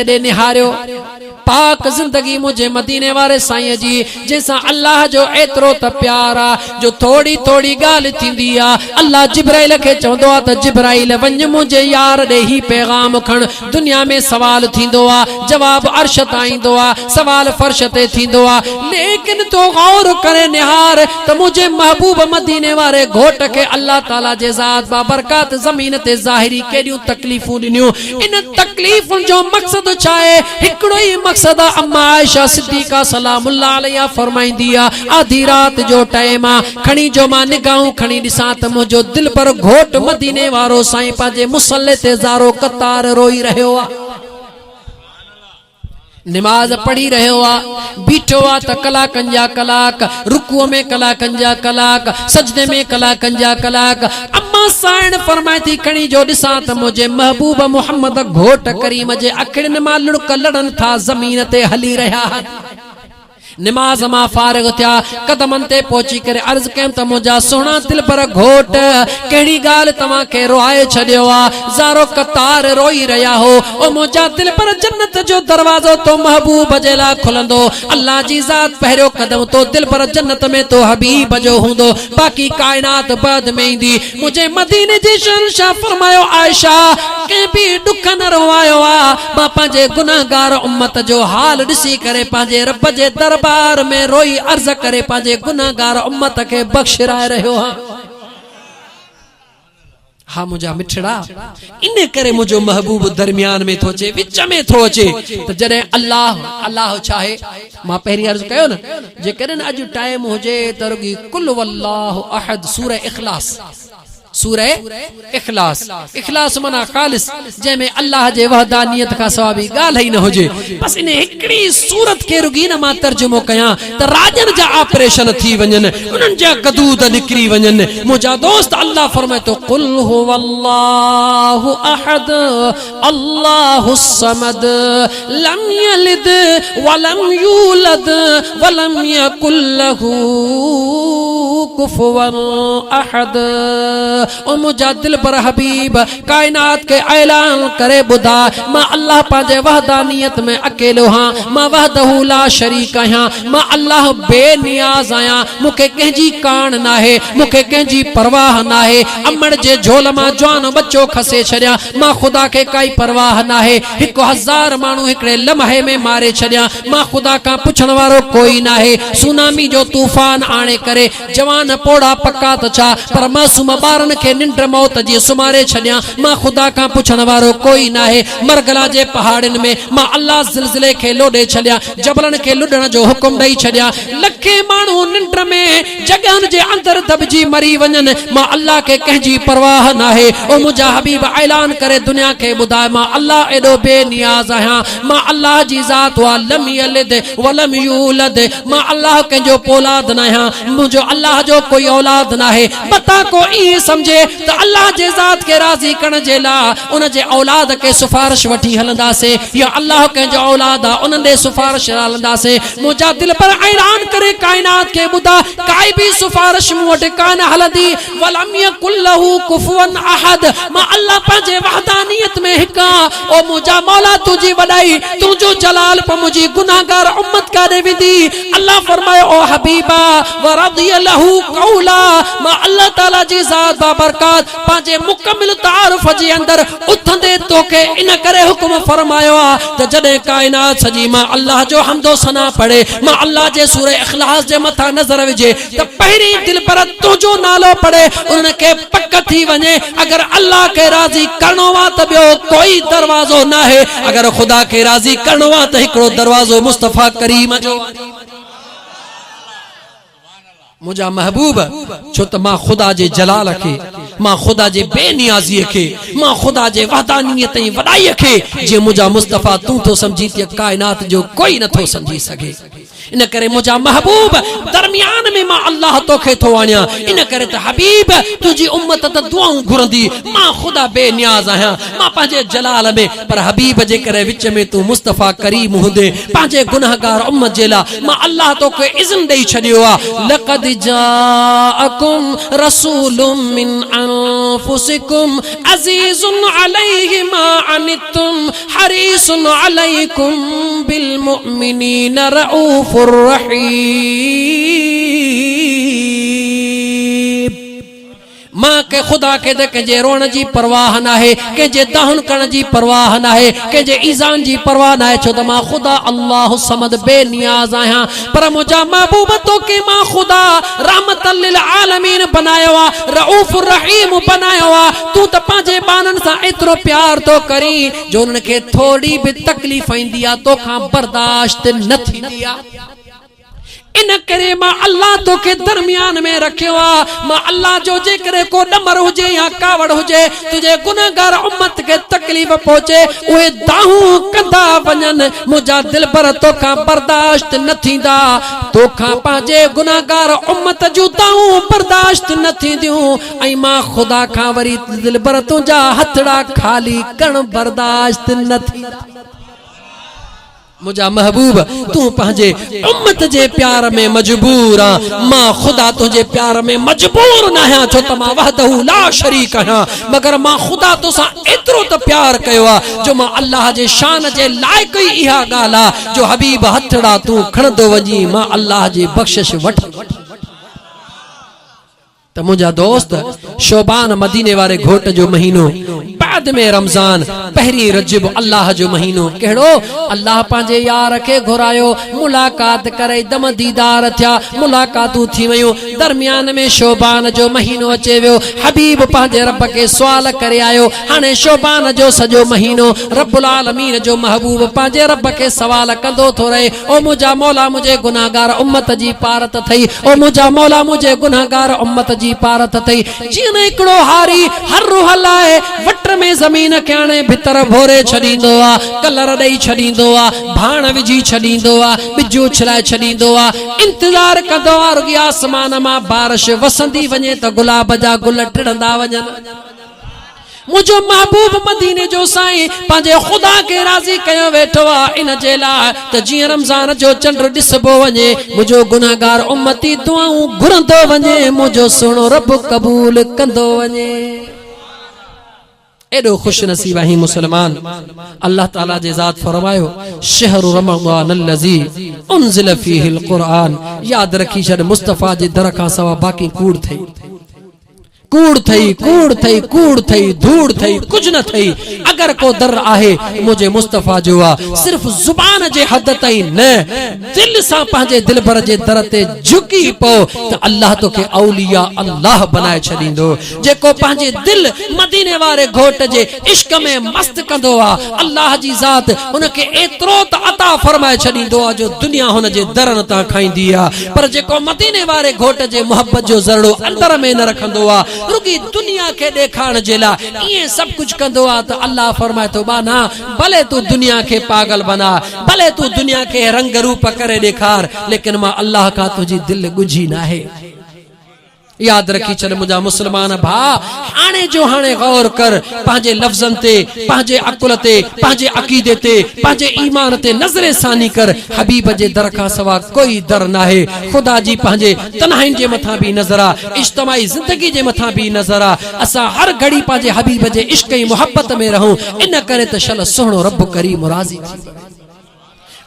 दे निहारियो पाक जिंदगी मुझे मदीने वाले साईं जी जैसा अल्लाह जो एतरो त प्यारा जो थोड़ी थोड़ी गाल थींदी आ अल्लाह जिब्राइल के चवंदो आ त जिब्राइल वञ मुझे यार दे ही पैगाम खण दुनिया में सवाल थींदो आ जवाब अर्श ताईंदो आ सवाल फर्श ते थींदो आ लेकिन तो गौर करे निहार त मुझे महबूब मदीने वाले घोट के अल्लाह ताला जे ज़ात बाबरकत जमीन ते ज़ाहिरी केडियूं तकलीफूं दिनियूं इन तकलीफुन जो मकसद छाए हिकड़ो ही मकसद अम्मा आयशा सिद्दीका सलामुल्लाह अलैहा फरमाईंदी आ आधी रात जो टाइम आ खणी जो मां निगाहूं खणी दिसां त मुझो दिल पर घोट मदीने वारो साईं पाजे मुसल्ले ते ज़ारो कतार रोई रहियो आ नमाज पढ़ी रहियो आ बीठो आ त कलाकनि जा कलाक रुकुअ में कलाकनि जा कलाक सजदे में कलाकनि जा कलाक अम्मा साइण फरमाए थी खणी जो ॾिसां त मुझे महबूब मोहम्मद घोट करीम जे अखिड़ियुनि मां लुड़क लड़न था ज़मीन ते हली रहिया नमाज मां फारिग थिया कदमन ते पहुची करे अर्ज कयम त मुझा सोना दिल पर घोट केड़ी गाल तवा के रोए छडियो आ ज़ारो कतार रोई रहा हो ओ मुझा दिल पर जन्नत जो दरवाजो तो महबूब जेला खुलंदो अल्लाह जी जात पहरियो कदम तो दिल पर जन्नत में तो हबीब जो हुंदो बाकी कायनात बाद में इंदी मुझे मदीने जी शहंशाह फरमायो आयशा के भी दुख न रोवायो आ मां पंहिंजे गुनाहगार उम्मत जो हाल ॾिसी करे पंहिंजे रब जे दरबार में रोई अर्ज करे पाजे गुनाहगार उम्मत के बख्शराए रहियो हा मुझा मिठड़ा इन करे मुझो महबूब दरमियान में थो अचे विच में थो अचे त जडे अल्लाह अल्लाह चाहे मां पहिरी अर्ज कयो न जे कदन अज टाइम होजे त रुगी कुल वल्लाहु अहद सूरह इखलास सूरह इखलास इखलास मना खालिस जैमें अल्लाह जे वहदानियत का सवाबी गाल ही न होजे बस इन एकड़ी सूरत के रुगी न मां तर्जुमो कया त राजन जा ऑपरेशन थी वजन उनन जा कदूद निकरी वजन मुझा दोस्त अल्लाह फरमाए तो कुल हुवल्लाहु अहद अल्लाहुस समद लम यलिद वलम यूलद वलम यकुल लहू कुफुवन अहद ओ मुझा दिल पर हबीब कायनात के ऐलान करे बुधा मां अल्लाह पाजे वहदानियत में अकेलो हां मां वहदहू ला शरीक हां मां अल्लाह बेनियाज आया मुके कहजी कान ना है मुके कहजी परवाह ना है अमड़ जे झोल मां जवान बच्चो खसे छड़िया मां खुदा के काई परवाह ना है 1000 मानू एकड़े लम्हे में मारे छड़िया मां खुदा का पुछण वारो कोई ना है सुनामी जो तूफान आने करे जवान पोड़ा पक्का त छा पर मासूम बारन के निंड मौत जी सुमारे छड़िया मां खुदा का पुछण वारो कोई ना है मरगला जे पहाड़न में मां अल्लाह जिलजिले के लोडे छड़िया जबलन के लुडण जो हुक्म दई छड़िया लखे मानू निंड में जगहन जे अंदर दबजी मरी वजन मां अल्लाह के कहजी परवाह ना है ओ मुझा हबीब ऐलान करे दुनिया के बुधाए मां अल्लाह एडो बेनियाज आया मां अल्लाह जी जात वा लम यलिद वलम यूलद मां अल्लाह के जो औलाद ना है मुझो अल्लाह जो कोई औलाद ना है बता को ई समझे तो अल्लाह जे जात के राजी करण जे ला उन जे औलाद के सिफारिश वठी हलंदा से या अल्लाह के जो औलाद आ उन दे सिफारिश हलंदा से मुझा दिल पर ऐलान करे कायनात के बुदा काई भी सिफारिश मुट कान हलंदी वलम यकुल लहू कुफुवन अहद मां अल्लाह पाजे वहदानियत में हिका ओ मुझा मौला तुजी वडाई तू जो जलाल पर मुझी गुनाहगार उम्मत का दे विदी अल्लाह फरमाए ओ हबीबा व रदिय लहू कौला मां अल्लाह ताला जी जात बाबरकत पाजे मुकम्मिल तारुफ जे अंदर उथंदे तोके इन करे हुक्म फरमायो आ त जडे कायनात सजी मां अल्लाह जो हमदो सना पढ़े मां अल्लाह जे सूरह इखलास जे मथा नजर विजे त पहिरी दिल पर तुजो नालो पढ़े उनके पक थी वने अगर अल्लाह के राजी करणो वा त बियो कोई दरवाजो ना है अगर खुदा के राजी करणो वा त हिकड़ो दरवाजो मुस्तफा करीम जो मुझा महबूब छो त मां खुदा जे जलाल के मां खुदा जे बेनियाजी के मां खुदा जे वहदानियत ई वडाई के जे मुझा मुस्तफा तू तो समझी त कायनात जो कोई न थो समझी सके इन करे मुझा महबूब दरमियान में मां अल्लाह तोखे थो आणियां इन करे त हबीब तुझी उम्मत त दुआऊं घुरंदी मां खुदा बेनियाज़ आहियां मां पंहिंजे जलाल में पर हबीब जे करे विच में तू मुस्तफा करीम हुंदे पंहिंजे गुनाहगार उम्मत जे लाइ मां अल्लाह तोखे इज़्न ॾेई छॾियो आहे लक़द जाअकुम रसूलुम मिन अनफुसिकुम अज़ीज़ुन अलैहि मा अनित्तुम हरीसुन अलैकुम बिल मुमिनीन रऊफुर रहीम मां के खुदा के दे के जे रोण जी परवाह ना है के जे दहन करण जी परवाह ना है के जे ईजान जी परवाह ना है छो त मां खुदा अल्लाह समद बेनियाज आहियां पर मुजा महबूब तो के मां खुदा रहमतल लिल आलमीन बनायो आ रऊफुर रहीम बनायो आ तू त पांजे बानन सा एतरो प्यार तो करी जो उनके थोड़ी भी तकलीफ इंदी आ तो खां बर्दाश्त न थींदी आ इन करे मां अल्लाह तो के दरमियान में रखियो आ मां अल्लाह जो जे करे को डमर हुजे या कावड़ हुजे तुझे गुनाहगार उम्मत के तकलीफ पहुंचे ओए दाहू कंदा वञन मुजा दिल भर तो खां बर्दाश्त न थींदा तो खां पांजे गुनाहगार उम्मत जो दाहू बर्दाश्त न थींदियूं ऐं मां खुदा खां वरी दिल भर तुंजा हथड़ा खाली कण बर्दाश्त न थींदा मुझा महबूब तू पंहिंजे उम्मत जे प्यार में मजबूर आ मां खुदा तुझे प्यार में मजबूर न आहियां छो त मां वहदहू ला शरीक आहियां मगर मां खुदा तोसां एतिरो त प्यार कयो आहे जो मां अल्लाह जे शान जे लाइक़ ई इहा ॻाल्हि आहे जो हबीब हथड़ा तू खणंदो वञी मां अल्लाह जी बख़्शिश वठ त मुझा दोस्त शोबान मदीने वारे घोट जो महीनो बाद में रमजान पहरी रजब अल्लाह जो महीनो कहिड़ो अल्लाह पंहिंजे यार खे घुरायो मुलाकात करे दम दीदार थिया मुलाकातूं थी वयूं दरमियान में शोबान जो महीनो अचे वियो हबीब पंहिंजे रब खे सुवाल करे आयो हाणे शोबान जो सॼो महीनो रब्बुल आलमीन जो महबूब पंहिंजे रब खे सवाल कंदो थो रहे ओ मुंहिंजा मौला मुंहिंजे गुनाहगार उम्मत जी पारत थई ओ मुंहिंजा मौला मुंहिंजे गुनाहगार उम्मत जी पारत थई जीअं हिकिड़ो हारी हर हलाए वट में ज़मीन खे हाणे भितर भोरे छॾींदो आहे कलर ॾेई छॾींदो आहे भाण विझी छॾींदो आहे ॿिजू उछलाए छॾींदो आहे इंतज़ार कंदो आहे रुॻी आसमान मां बारिश वसंदी वञे त गुलाब जा गुल टिड़ंदा वञनि मुझो महबूब मदीने जो साईं पंहिंजे खुदा के राज़ी कयो वेठो आहे इन जे लाइ त जीअं रमज़ान जो चंड ॾिसबो वञे मुझो गुनाहगार उम्मती दुआऊं घुरंदो वञे मुझो सुहिणो रब क़बूल कंदो वञे एडो खुश नसीब आही मुसलमान अल्लाह ताला जे ज़ात फरमायो शहरु रमज़ान अल्लज़ी उनज़िल फीहिल क़ुरआन याद रखी छॾ मुस्तफा जे दर खां सवा बाक़ी कूड़ थई कूड़ थई कूड़ थई कूड़ थई धूड़ थई कुछ न थई अगर को दर आहे मुझे मुस्तफा जो आ सिर्फ जुबान जे हद ताईं न दिल सां पंहिंजे दिल भर जे दर ते झुकी पो त अल्लाह तोखे औलिया अल्लाह बनाए छॾींदो जेको पंहिंजे दिल मदीने वारे घोट जे इश्क में मस्त कंदो आ अल्लाह जी ज़ात उनखे एतिरो त अता फरमाए छॾींदो आ जो दुनिया हुन जे दरन तां खाईंदी आ पर जेको मदीने वारे घोट जे मोहब्बत जो ज़रड़ो अंदर में न रखंदो आ रुगी दुनिया के देखाण जे लाइ ये सब कुछ कंदो आ त अल्लाह फरमाए तो बाना भले तू दुनिया के पागल बना भले तू दुनिया के रंग रूप करे देखार लेकिन मां अल्लाह का तुझी दिल गुझी ना है याद रखी चल मुझा मुसलमान भा हाणे जो हाणे गौर कर पंहिंजे लफ्ज़न ते पंहिंजे अकुल ते पंहिंजे अकीदे ते पंहिंजे ईमान ते नज़रे सानी कर हबीब जे दर खां सवा कोई दर नाहे खुदा जी पंहिंजे तन्हाइन जे मथां भी नज़र आ इज्तिमाई ज़िंदगी जे मथां भी नज़र आ असां हर घड़ी पंहिंजे हबीब जे इश्क ऐं मोहब्बत में रहूं इन करे त शल सुहिणो रब करीम राज़ी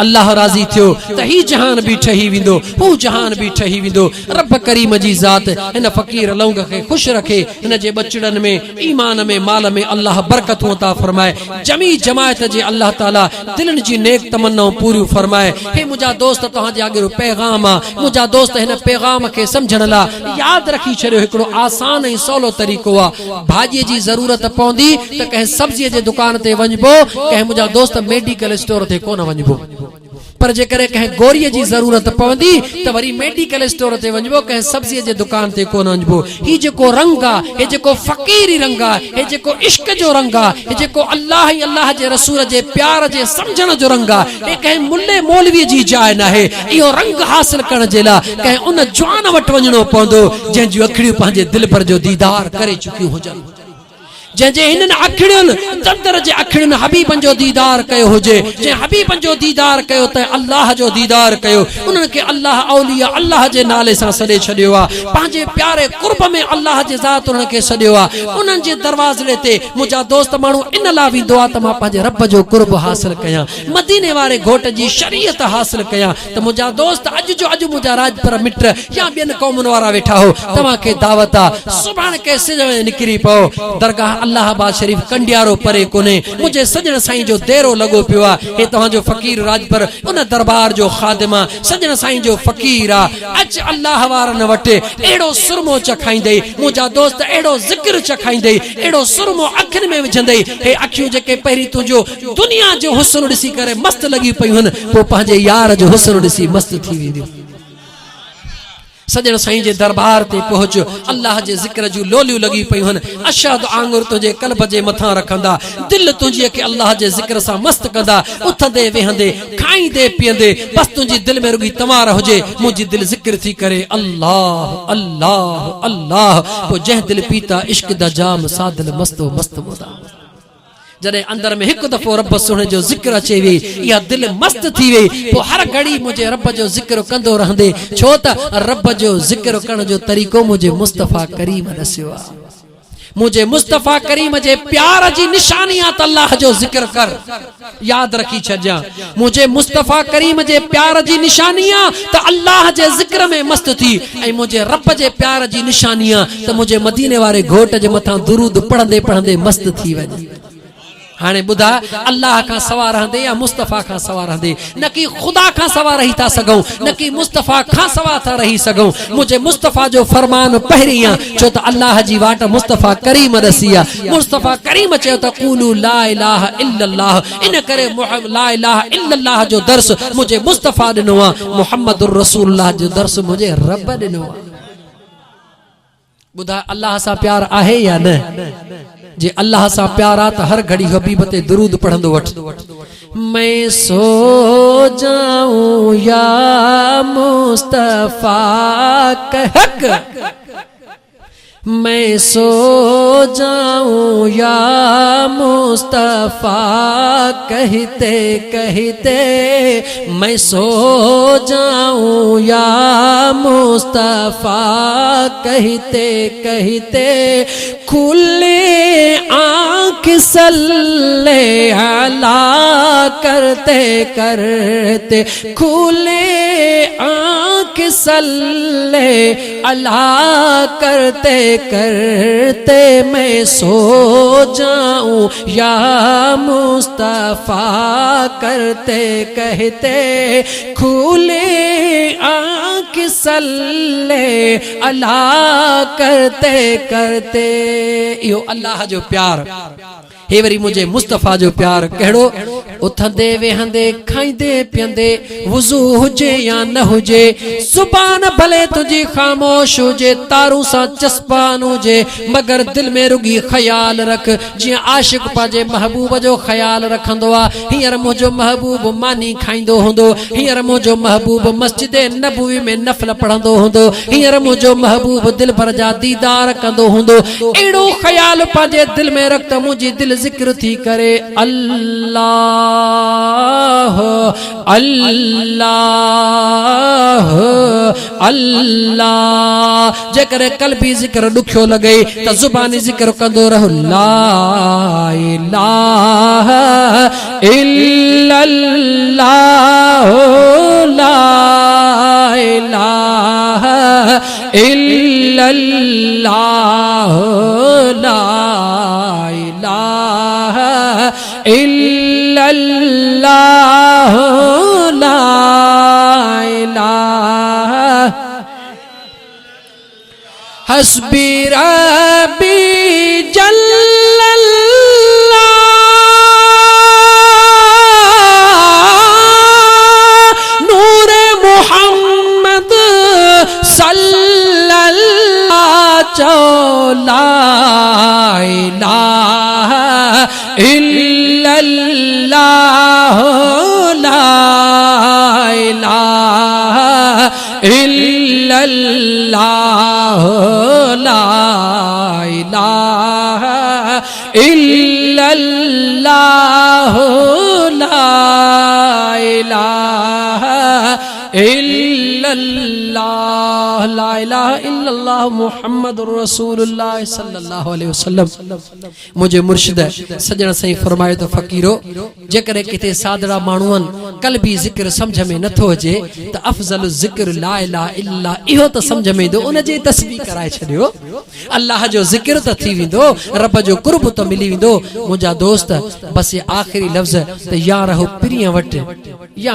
अल्लाह राज़ी थियो त ही जहान भी ठही विंदो हू जहान भी ठही विंदो रब करीम जी ज़ात इन फकीर लौंग के खुश रखे इन जे बचड़न में ईमान में माल में अल्लाह बरकतूं अता फरमाए जमी जमायत जे अल्लाह ताला दिलन जी नेक तमन्नाऊं पूरी फरमाए हे मुझा दोस्त तहां जे आगे पैगाम आ मुझा दोस्त इन पैगाम के समझण ला याद रखी छड़ियो हिकड़ो आसान ऐं सवलो तरीक़ो आ भाजी जी जरूरत पवंदी त कह सब्जी जे दुकान ते वञबो कह मुझा दोस्त मेडिकल स्टोर ते कोन वञबो पर जेकरे कहे गोरीअ जी ज़रूरत पवंदी त वरी मेडिकल स्टोर ते वञबो, कहे सब्जी जे दुकान ते कोन वञबो। ही जेको रंग आ, हे जेको फ़क़ीरी रंग आ, हे जेको इश्क जो रंग आ, हे जेको अल्लाह ऐं अल्लाह जे रसूल जे प्यार जे समझण जो रंग आ, हे कहे मुल्ले मौलवी जी जाइ नाहे। इहो रंग हासिल करण जे लाइ कहे उन जवान वटि वञणो पवंदो जंहिंजूं अखियूं पंहिंजे दिल पर जो दीदार करे चुकियूं हुजनि, जंहिंजे हिननि अखियुनि दंदर जे अखियुनि हबीबन जो दीदार कयो हुजे, जंहिं हबीबन जो दीदार कयो त अल्लाह जो दीदार कयो। उन्हनि खे अल्लाह औलिया अल्लाह जे नाले सां सॾे छॾियो आहे, पंहिंजे प्यारे कुर्ब में अल्लाह जे ज़ात उन्हनि खे सॾियो आहे। उन्हनि जे दरवाज़े ते मुंहिंजा दोस्त माण्हू इन लाइ वेंदो आहे त मां पंहिंजे रब जो कुर्ब हासिल कयां, मदीने वारे घोट जी शरीयत हासिल कयां। त मुंहिंजा दोस्त अॼु जो अॼु मुंहिंजा राजपर मिट या ॿियनि क़ौमुनि वारा वेठा हो, तव्हांखे दावत आहे सुभाणे के सिज में निकिरी पओ। दरगाह अल्लाहाबाद शरीफ कंडियारो परे कोने, मुझे सजन साईं जो देरो लगो पियो आ। हे तव्हांजो फ़क़ीर राजपर उन दरबार जो ख़ादिमा सजन साईं जो फ़क़ीर आ। अच अल्लाह वारन वटि एड़ो सुरमो चखाईंदई, मुंहिंजा दोस्त एड़ो ज़िक्र चखाईंदई, एड़ो सुरमो अखियुनि में विझंदई। हे अखियूं जेके पहिरीं तुंहिंजो दुनिया जो हुस्न ॾिसी करे मस्त लॻी पयूं आहिनि, पोइ पंहिंजे यार जो हुस्न ॾिसी मस्त थी वेंदियूं। सजन साईं जे दरबार ते पहुच, अल्लाह जे ज़िक्र जूं लोलियूं लगी पयूं आहिनि। अशद आंगुर तुंहिंजे कल्ब जे मथां रखंदा, दिल तुंहिंजी खे अल्लाह जे ज़िक्र सां मस्त कंदा, उथंदे वेहंदे खाईंदे पीअंदे बस तुंहिंजी दिल में रुगी तवार हुजे, मुंहिंजी दिल ज़िक्र थी करे अल्लाह अल्लाह अल्लाह। पोइ जंहिं दिल पीता इश्क दा जाम सादल मस्तो मस्त मुदा। जॾहिं अंदर में हिकु दफ़ो रब सुहिणे जो ज़िक्र अचे वे, इहा दिल मस्त थी वई। पोइ हर घड़ी मुंहिंजे रब जो ज़िक्र कंदो रहंदे, छो त रब जो ज़िक्र करण जो तरीक़ो मुंहिंजे मुस्तफ़ा करीम ॾसियो आहे। मुझे मुस्तफ़ा करीम जे प्यार जी निशानी आहे त अल्लाह जो ज़िक्र कर, याद रखी छॾिजां। मुझे मुस्तफ़ा करीम जे प्यार जी निशानी आहे त अल्लाह जे ज़िक्र में मस्त थी, ऐं मुझे रब जे प्यार जी निशानी आहे त मुझे मदीने वारे घोट जे मथां दुरूद पढ़ंदे पढ़ंदे मस्त थी वञे। हाणे ॿुधा, अल्लाह खां सवा रहंदे या मुस्तफ़ा खां सवा रहंदे, न कि ख़ुदा खां सवा रही था सघूं, न कि मुस्तफ़ा खां सवा था रही सघूं। मुझे मुस्तफ़ा जो फरमान पहिरीं आहे, छो त अल्लाह जी वाट मुस्तफ़ा करीम ॾसी आहे। मुस्तफ़ा करीम चयो त क़ूलू ला इलाहा इल्लल्लाह, इन करे ला इलाहा इल्लल्लाह जो दर्स मुझे मुस्तफ़ा ॾिनो आहे, मुहम्मदुर रसूलुल्लाह जो दर्स मुझे रब ॾिनो आहे। ॿुधा, अल्लाह सां प्यार आहे या न? जे अल्लाह सां प्यार आ त हर घड़ी हबीब ते दुरूद पढ़ंदो वठ। मैं सो जाऊं या मुस्तफा कहक, मैं सो जाऊं या मुस्तफा कहते कहते, मैं सो जाऊं या मुस्तफा कहते कहते, खुले आँख सल्ले अला करते करते, खुले आँख सल्ले अला करते करते, मैं सो जाऊं या मुस्तफा करते कहते, खुले आँख सल्ले अला करते करते। इहो अल्लाह जो प्यार, हे वरी मुझे मुस्तफ़ा जो प्यार कहिड़ो, उथंदे वेहंदे खाईंदे पीअंदे, वुज़ू हुजे या न हुजे, ज़ुबान भले तुझी ख़ामोश हुजे, तारू सां चस्पान हुजे, मगर दिल में रुगी ख्याल रख। जियां आशिक पंहिंजे महबूब जो ख्याल रखंदो आहे, हींअर मुंहिंजो महबूब मानी खाईंदो हूंदो, हींअर मुंहिंजो महबूब मस्जिद नबवी में नफ़ल पढ़ंदो हूंदो, हींअर मुंहिंजो महबूब दिल भर जा दीदार कंदो हूंदो। अहिड़ो ख्याल पंहिंजे दिल में रख त मुंहिंजी दिल ज़िक्र थी करे अल्लाह अल्लाह अल्लाह। जेकर कल्बी ज़िक्र ॾुखियो लॻे त ज़ुबानी ज़िक्र कंदो रहो, ला इलाहा इल्लल्लाह, ला इलाहा इल्लल्लाह, ला इलाहा इल्लल्लाह, ला इलाहा। हस्बी रब्बी जल्लल्लाह, इल्लल्लाह ला इलाहा इल्लल्लाह ला इलाहा इल्लल्लाह ला इलाहा इल्लल्लाह मुहम्मदुर रसूलुल्लाह सल्लल्लाहु अलैहि वसल्लम। मुझे मुर्शिद सजण सही फरमाए तो फ़कीरो जेकर किथे सादरा माण्हुअन कल भी ज़िक्र समझ में नथो अचे त अफज़ल ज़िक्र ला इलाहा इल्ला इहो त समझ में ईंदो उन जी तस्बीह कराए छॾियो। अल्लाह जो ज़िक्र त थी वेंदो, रब जो कुर्ब त मिली वेंदो। मुंहिंजा दोस्त बस ये आख़िरी लफ़्ज़ त या रहो पिरीअ वटि या